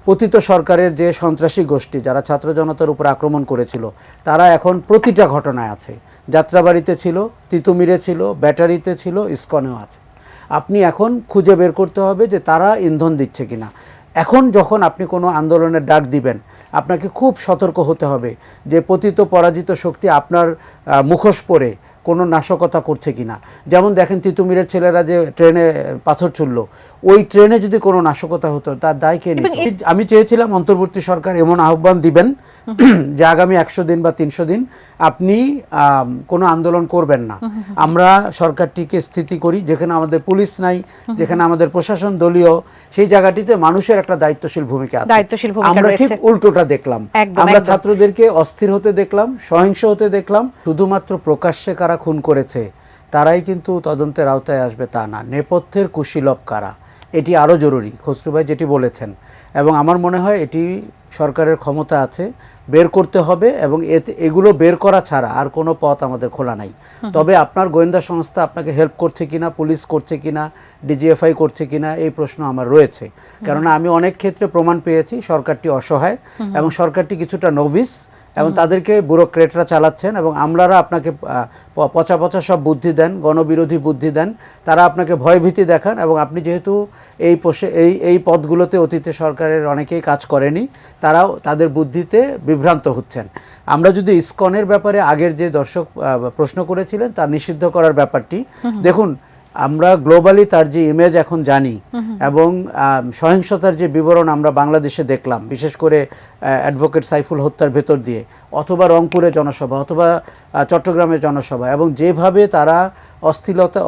পতিত সরকারের যে সন্ত্রাসী গোষ্ঠী যারা ছাত্র জনতার উপর আক্রমণ করেছিল তারা এখন প্রতিটা ঘটনায় আছে। যাত্রাবাড়িতে ছিল, তিতুমিরে ছিল, ব্যাটারিতে ছিল, ইসকনেও আছে। আপনি এখন খুঁজে বের করতে হবে যে তারা ইন্ধন দিচ্ছে কিনা। এখন যখন আপনি কোনো আন্দোলনের ডাক দিবেন আপনাকে খুব সতর্ক হতে হবে যে পতিত পরাজিত শক্তি আপনার মুখোশ পরে কোনো নাশকতা করছে কিনা। যেমন দেখেন তিতুমিরের ছেলেরা যে ট্রেনে পাথর ছুড়ল, ওই ট্রেনে যদি কোনো নাশকতা হতো তার দায় কে নিত? আমি চেয়েছিলাম অন্তর্বর্তী সরকার এমন আহ্বান দিবেন যে আগামী 100 দিন বা 300 দিন আপনি কোনো আন্দোলন করবেন না। আমরা সরকারটিকে স্থিতি করি, যেখানে আমাদের পুলিশ নাই, যেখানে আমাদের প্রশাসন দলীয়, সেই জায়গাটিতে মানুষের একটা দায়িত্বশীল ভূমিকা আছে। আমরা ঠিক উল্টোটা দেখলাম। আমরা ছাত্রদেরকে অস্থির হতে দেখলাম, সহিংস হতে দেখলাম। শুধুমাত্র প্রকাশ্যে কারা খুন করেছে তারাই কিন্তু তদন্তের আওতায় আসবে তা না, নেপথ্যের কুশীলব কারা, এটি আরও জরুরি। খসরু ভাই যেটি বলেছেন, এবং আমার মনে হয় এটি সরকারের ক্ষমতা আছে, বের করতে হবে, এবং এগুলো বের করা ছাড়া আর কোনো পথ আমাদের খোলা নাই। তবে আপনার গোয়েন্দা সংস্থা আপনাকে হেল্প করছে কিনা, পুলিশ করছে কিনা, ডিজিএফআই করছে কিনা, এই প্রশ্ন আমার রয়েছে। কেননা আমি অনেক ক্ষেত্রে প্রমাণ পেয়েছি সরকারটি অসহায় এবং সরকারটি কিছুটা নভিস, এবং তাদেরকে ব্যুরোক্রেটরা চালাচ্ছেন, এবং আমলারা আপনাকে পচা পচা সব বুদ্ধি দেন, গণবিরোধী বুদ্ধি দেন, তারা আপনাকে ভয়ভীতি দেখান। এবং আপনি যেহেতু এই পদগুলোতে অতীতে সরকারের অনেকেই কাজ করেনি, তারাও তাদের বুদ্ধিতে বিভ্রান্ত হচ্ছেন। আমরা যদি ইসকনের ব্যাপারে আগের যে দর্শক প্রশ্ন করেছিলেন তার নিষিদ্ধ করার ব্যাপারটি দেখুন, আমরা গ্লোবালি তার যে ইমেজ এখন জানি, এবং সহিংসতার যে বিবরণ আমরা বাংলাদেশে দেখলাম, বিশেষ করে অ্যাডভোকেট সাইফুল হত্যার ভেতর দিয়ে, অথবা রংপুরে জনসভা, অথবা চট্টগ্রামের জনসভা, এবং যেভাবে তারা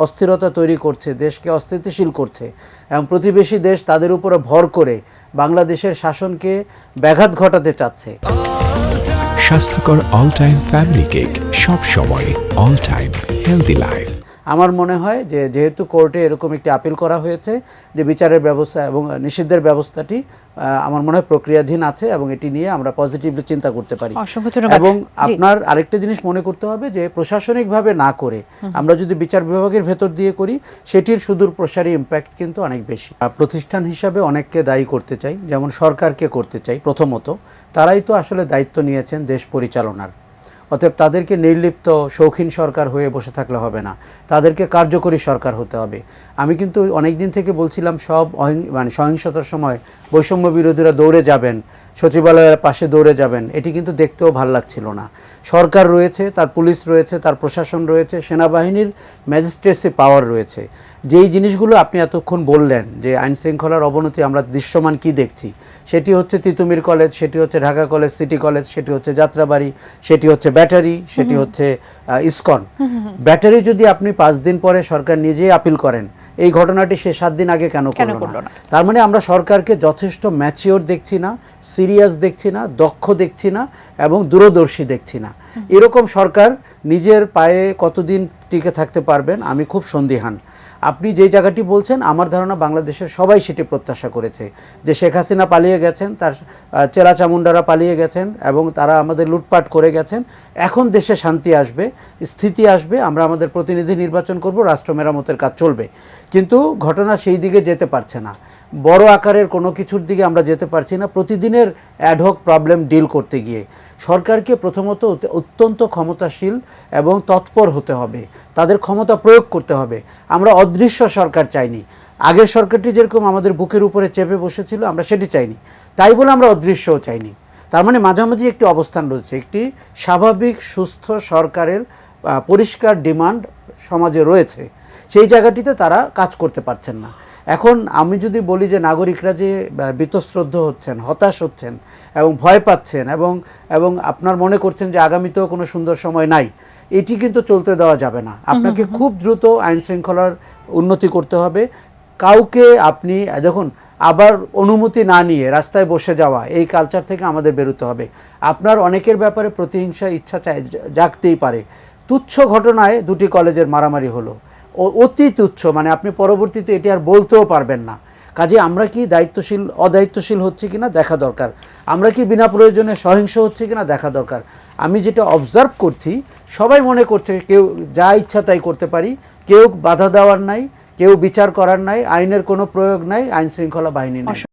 অস্থিরতা তৈরি করছে, দেশকে অস্থিতিশীল করছে, এবং প্রতিবেশী দেশ তাদের উপরে ভর করে বাংলাদেশের শাসনকে ব্যাঘাত ঘটাতে চাচ্ছে। স্বাস্থ্যকর অল টাইম ফ্যামিলি কেক, সব সময় অল টাইম হেলদি লাইফ। আমার মনে হয় যে যেহেতু কোর্টে এরকম একটি আপিল করা হয়েছে যে বিচারের ব্যবস্থা এবং নিষিদ্ধের ব্যবস্থাটি আমার মনে হয় প্রক্রিয়াধীন আছে, এবং এটি নিয়ে আমরা পজিটিভলি চিন্তা করতে পারি। এবং আপনার আরেকটা জিনিস মনে করতে হবে যে প্রশাসনিকভাবে না করে আমরা যদি বিচার বিভাগের ভেতর দিয়ে করি, সেটির সুদূর প্রসারী ইম্প্যাক্ট কিন্তু অনেক বেশি। প্রতিষ্ঠান হিসাবে অনেককে দায়ী করতে চাই, যেমন সরকারকে করতে চাই। প্রথমত তারাই তো আসলে দায়িত্ব নিয়েছেন দেশ পরিচালনার, অতএব তাদেরকে নির্লিপ্ত শৌখিন সরকার হয়ে বসে থাকলে হবে না, তাদেরকে কার্যকরী সরকার হতে হবে। আমি কিন্তু অনেক দিন থেকে বলছিলাম সব সহিংসতার সময় বৈষম্য বিরোধীরা দৌড়ে যাবেন, সচিবালয়ের পাশে দৌড়ে যাবেন, এটি কিন্তু দেখতেও ভাল লাগছিল না। সরকার রয়েছে, তার পুলিশ রয়েছে, তার প্রশাসন রয়েছে, সেনাবাহিনীর ম্যাজিস্ট্রেসি পাওয়ার রয়েছে। যেই জিনিসগুলো আপনি এতক্ষণ বললেন যে আইন শৃঙ্খলার অবনতি আমরা দৃশ্যমান কি দেখছি, সেটি হচ্ছে তিতুমির কলেজ, সেটি হচ্ছে ঢাকা কলেজ, সিটি কলেজ, সেটি হচ্ছে যাত্রাবাড়ি, সেটি হচ্ছে ব্যাটারি, সেটি হচ্ছে ইসকন। ব্যাটারি যদি আপনি 5 দিন পরে সরকার নিজেই আপিল করেন, এই ঘটনাটি সে 7 দিন আগে কেন করল না? তার মানে আমরা সরকারকে যথেষ্ট ম্যাচিওর দেখছি না, সিরিয়াস দেখছি না, দক্ষ দেখছি না, এবং দূরদর্শী দেখছি না। এরকম সরকার নিজের পায়ে কতদিন টিকে থাকতে পারবেন আমি খুব সন্দিহান। আপনি যে জায়গাটি বলছেন, আমার ধারণা বাংলাদেশের সবাই সেটি প্রত্যাশা করেছে যে শেখ হাসিনা পালিয়ে গেছেন, তার চেলা চামুন্ডারা পালিয়ে গেছেন, এবং তারা আমাদের লুটপাট করে গেছেন। এখন দেশে শান্তি আসবে, স্থিতি আসবে, আমরা আমাদের প্রতিনিধি নির্বাচন করব, রাষ্ট্র মেরামতের কাজ চলবে। কিন্তু ঘটনা সেই দিকে যেতে পারছে না, বড় আকারের কোনো কিছুর দিকে আমরা যেতে পারছি না। প্রতিদিনের অ্যাডহক প্রবলেম ডিল করতে গিয়ে সরকারকে প্রথমত অত্যন্ত ক্ষমতাশীল এবং তৎপর হতে হবে, তাদের ক্ষমতা প্রয়োগ করতে হবে। আমরা অদৃশ্য সরকার চাইনি। আগের সরকারটি যেরকম আমাদের বুকের উপরে চেপে বসেছিল, আমরা সেটি চাইনি, তাই বলে আমরা অদৃশ্যও চাইনি। তার মানে মাঝামাঝি একটি অবস্থান রয়েছে, একটি স্বাভাবিক সুস্থ সরকারের পরিষ্কার ডিমান্ড সমাজে রয়েছে, সেই জায়গাটিতে তারা কাজ করতে পারছেন না। এখন আমি যদি বলি যে নাগরিকরা যে বীতশ্রদ্ধ হচ্ছেন, হতাশ হচ্ছেন এবং ভয় পাচ্ছেন, এবং আপনার মনে করছেন যে আগামীতেও কোনো সুন্দর সময় নাই, এটি কিন্তু চলতে দেওয়া যাবে না। আপনাকে খুব দ্রুত আইন শৃঙ্খলার উন্নতি করতে হবে। কাউকে আপনি দেখুন আবার অনুমতি না নিয়ে রাস্তায় বসে যাওয়া, এই কালচার থেকে আমাদের বেরোতে হবে। আপনার অনেকের ব্যাপারে প্রতিহিংসা ইচ্ছা জাগতেই পারে। তুচ্ছ ঘটনায় 2টি কলেজের মারামারি হলো, অতি তুচ্ছ, মানে আপনি পরবর্তীতে এটি আর বলতেও পারবেন না। কাজে আমরা কি অদায়িত্বশীল হচ্ছে কিনা দেখা দরকার, আমরা কি বিনা প্রয়োজনে সহিংস হচ্ছে কিনা দেখা দরকার। আমি যেটা অবজার্ভ করছি, সবাই মনে করছে কেউ যা ইচ্ছা তাই করতে পারি, কেউ বাধা দেওয়ার নাই, কেউ বিচার করার নাই, আইনের কোনো প্রয়োগ নাই, আইন শৃঙ্খলা বাহিনী নেই।